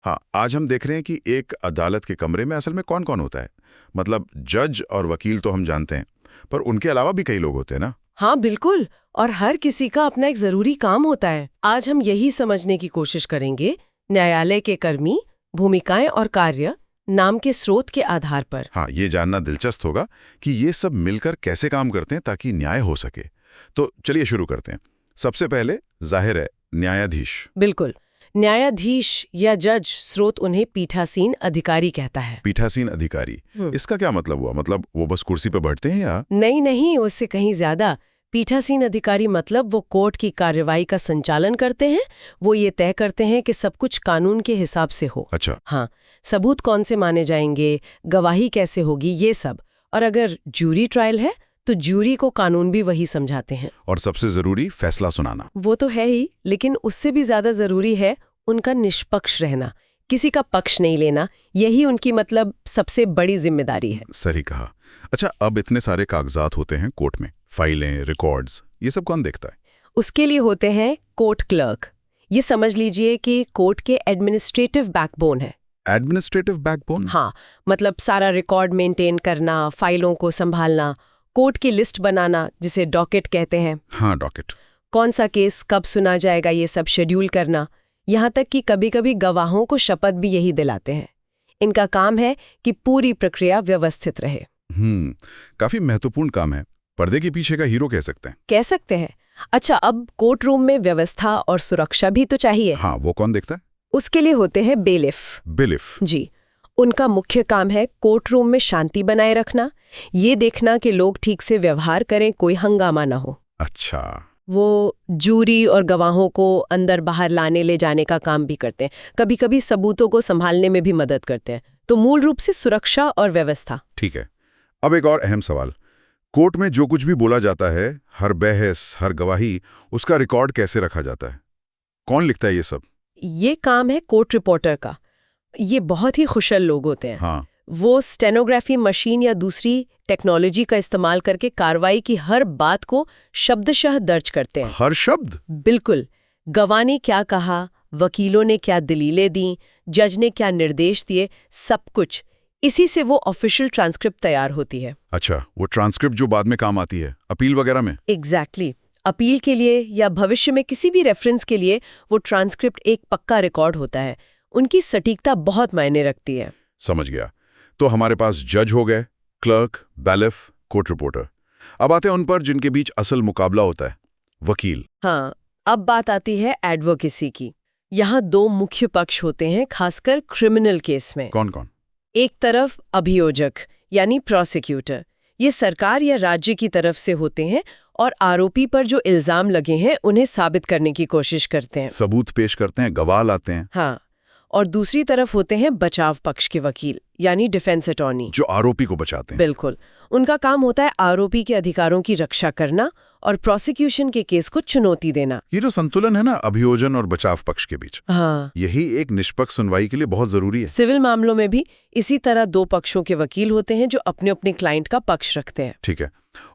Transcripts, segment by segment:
हाँ, आज हम देख रहे हैं कि एक अदालत के कमरे में असल में कौन कौन होता है। मतलब जज और वकील तो हम जानते हैं, पर उनके अलावा भी कई लोग होते हैं ना। हाँ बिल्कुल। और हर किसी का अपना एक जरूरी काम होता है। आज हम यही समझने की कोशिश करेंगे, न्यायालय के कर्मी, भूमिकाएं और कार्य नाम के स्रोत के आधार पर। हाँ, ये जानना दिलचस्प होगा कि ये सब मिलकर कैसे काम करते हैं ताकि न्याय हो सके। तो चलिए शुरू करते हैं। सबसे पहले जाहिर है न्यायाधीश। बिल्कुल। न्यायाधीश या जज स्रोत उन्हें पीठासीन अधिकारी कहता है। पीठासीन अधिकारी, इसका क्या मतलब हुआ? मतलब वो बस कुर्सी पर बैठते हैं या? नहीं, उससे कहीं ज्यादा। पीठासीन अधिकारी मतलब वो कोर्ट की कार्यवाही का संचालन करते हैं। वो ये तय करते हैं कि सब कुछ कानून के हिसाब से हो। अच्छा। हाँ, सबूत कौन से माने जाएंगे, गवाही कैसे होगी, ये सब। और अगर जूरी ट्रायल है तो जूरी को कानून भी वही समझाते हैं। और सबसे जरूरी फैसला सुनाना। वो तो है ही, लेकिन उससे भी ज्यादा जरूरी है उनका निष्पक्ष रहना, किसी का पक्ष नहीं लेना। यही उनकी मतलब सबसे बड़ी जिम्मेदारी है। सही कहा। अच्छा, अब इतने सारे कागजात होते हैं कोर्ट में, फाइलें, रिकॉर्ड्स, ये सब कौन देखता है? उसके लिए होते हैं कोर्ट क्लर्क। ये समझ लीजिए कि कोर्ट के एडमिनिस्ट्रेटिव बैकबोन है। Administrative backbone? हाँ, मतलब सारा रिकॉर्ड मेंटेन करना, फाइलों को संभालना, कोर्ट की लिस्ट बनाना जिसे डॉकेट कहते हैं। हाँ, डॉकेट। कौन सा केस कब सुना जाएगा ये सब शेड्यूल करना। यहाँ तक कि कभी-कभी गवाहों को शपथ भी यही दिलाते हैं। इनका काम है कि पूरी प्रक्रिया व्यवस्थित रहे। काफी महत्वपूर्ण काम है। पर्दे के पीछे का हीरो कह सकते हैं। कह सकते हैं। अच्छा, अब कोर्ट रूम में व्यवस्था और सुरक्षा भी तो चाहिए। हाँ, वो कौन देखता है? उसके लिए होते हैं बेलिफ। बेलिफ? जी। उनका मुख्य काम है कोर्ट रूम में शांति बनाए रखना, ये देखना कि लोग ठीक से व्यवहार करें, कोई हंगामा ना हो। अच्छा। वो जूरी और गवाहों को अंदर बाहर लाने ले जाने का काम भी करते हैं, कभी कभी सबूतों को संभालने में भी मदद करते हैं। तो मूल रूप से सुरक्षा और व्यवस्था। ठीक है। अब एक और अहम सवाल, कोर्ट में जो कुछ भी बोला जाता है, हर बहस, हर गवाही, उसका रिकॉर्ड कैसे रखा जाता है? कौन लिखता है ये सब? ये काम है कोर्ट रिपोर्टर का। ये बहुत ही कुशल लोग होते हैं। हाँ। वो स्टेनोग्राफी मशीन या दूसरी टेक्नोलॉजी का इस्तेमाल करके कार्रवाई की हर बात को शब्दशः दर्ज करते हैं। हर शब्द? बिल्कुल। गवाह ने क्या कहा, वकीलों ने क्या दलीलें दी, जज ने क्या निर्देश दिए, सब कुछ। इसी से वो ऑफिशियल ट्रांसक्रिप्ट तैयार होती है। अच्छा, वो ट्रांसक्रिप्ट जो बाद में काम आती है अपील वगैरह में? एग्जैक्टली। अपील के लिए या भविष्य में किसी भी रेफरेंस के लिए वो ट्रांसक्रिप्ट एक पक्का रिकॉर्ड होता है। उनकी सटीकता बहुत मायने रखती है। समझ गया। तो हमारे पास जज हो गए, क्लर्क, बैलिफ, कोर्ट रिपोर्टर। अब आते हैं उन पर जिनके बीच असल मुकाबला होता है, वकील। हाँ, अब बात आती है एडवोकेसी की। यहाँ दो मुख्य पक्ष होते हैं, खासकर क्रिमिनल केस में। कौन कौन? एक तरफ अभियोजक यानी प्रोसिक्यूटर, ये सरकार या राज्य की तरफ से होते हैं और आरोपी पर जो इल्जाम लगे हैं उन्हें साबित करने की कोशिश करते हैं, सबूत पेश करते हैं, गवाह लाते हैं। हाँ। और दूसरी तरफ होते हैं बचाव पक्ष के वकील यानी डिफेंस अटॉर्नी, जो आरोपी को बचाते हैं। बिल्कुल। उनका काम होता है आरोपी के अधिकारों की रक्षा करना और प्रोसिक्यूशन के केस को चुनौती देना। ये जो संतुलन है ना अभियोजन और बचाव पक्ष के बीच, हाँ, यही एक निष्पक्ष सुनवाई के लिए बहुत जरूरी है। सिविल मामलों में भी इसी तरह दो पक्षों के वकील होते हैं जो अपने अपने क्लाइंट का पक्ष रखते हैं। ठीक है।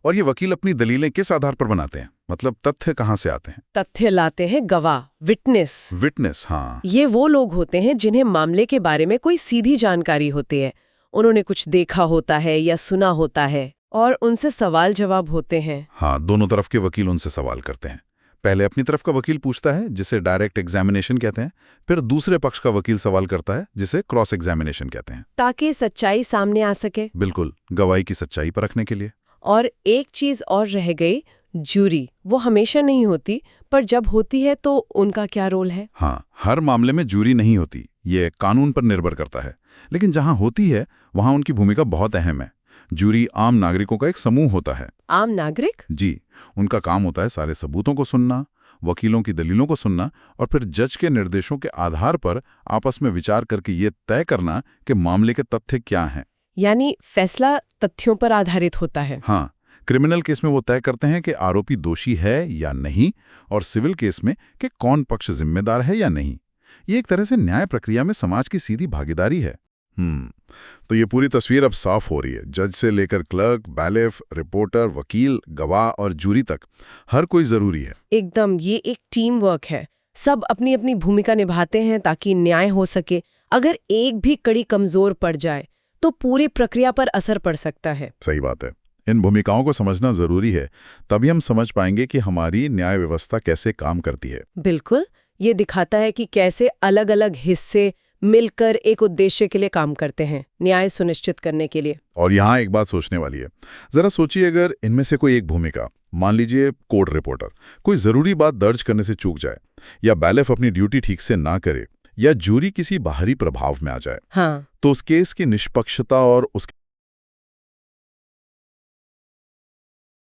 और ये वकील अपनी दलीलें किस आधार पर बनाते हैं? मतलब तथ्य कहाँ से आते हैं? तथ्य लाते हैं गवाह, विटनेस। विटनेस, हाँ। ये वो लोग होते हैं जिन्हें मामले के बारे में कोई सीधी जानकारी होती है। उन्होंने कुछ देखा होता है या सुना होता है और उनसे सवाल जवाब होते हैं। हाँ, दोनों तरफ के वकील उनसे सवाल करते हैं। पहले अपनी तरफ का वकील पूछता है, जिसे डायरेक्ट एग्जामिनेशन कहते हैं। फिर दूसरे पक्ष का वकील सवाल करता है, जिसे क्रॉस एग्जामिनेशन कहते हैं। ताकि सच्चाई सामने आ सके। बिल्कुल, गवाही की सच्चाई परखने के लिए। और एक चीज और रह गई, जूरी। वो हमेशा नहीं होती, पर जब होती है तो उनका क्या रोल है? हाँ, हर मामले में जूरी नहीं होती, ये कानून पर निर्भर करता है। लेकिन जहाँ होती है वहाँ उनकी भूमिका बहुत अहम है। जूरी आम नागरिकों का एक समूह होता है। आम नागरिक? जी। उनका काम होता है सारे सबूतों को सुनना, वकीलों की दलीलों को सुनना और फिर जज के निर्देशों के आधार पर आपस में विचार करके ये तय करना कि मामले के तथ्य क्या हैं। यानी फैसला तथ्यों पर आधारित होता है। हाँ, क्रिमिनल केस में वो तय करते हैं कि आरोपी दोषी है या नहीं, और सिविल केस में कि कौन पक्ष जिम्मेदार है या नहीं। ये एक तरह से न्याय प्रक्रिया में समाज की सीधी भागीदारी है। तो ये पूरी तस्वीर अब साफ हो रही है। जज से लेकर क्लर्क, बैलिफ, रिपोर्टर, वकील, गवाह और जूरी तक हर कोई जरूरी है। एकदम, ये एक टीम वर्क है। सब अपनी अपनी भूमिका निभाते हैं ताकि न्याय हो सके। अगर एक भी कड़ी कमजोर पड़ जाए तो पूरी प्रक्रिया पर असर पड़ सकता है। सही बात है। इन भूमिकाओं को समझना जरूरी है, तभी हम समझ पाएंगे कि हमारी न्याय व्यवस्था कैसे काम करती है। बिल्कुल, ये दिखाता है कि कैसे अलग-अलग हिस्से मिलकर एक उद्देश्य के लिए काम करते हैं, न्याय सुनिश्चित करने के लिए। और यहाँ एक बात सोचने वाली है। जरा सोचिए, अगर इनमें से कोई एक भूमिका, मान लीजिए कोर्ट रिपोर्टर, कोई जरूरी बात दर्ज करने से चूक जाए, या बैलेफ अपनी ड्यूटी ठीक से ना करे, या जूरी किसी बाहरी प्रभाव में आ जाए, हाँ, तो उस केस की निष्पक्षता और उसके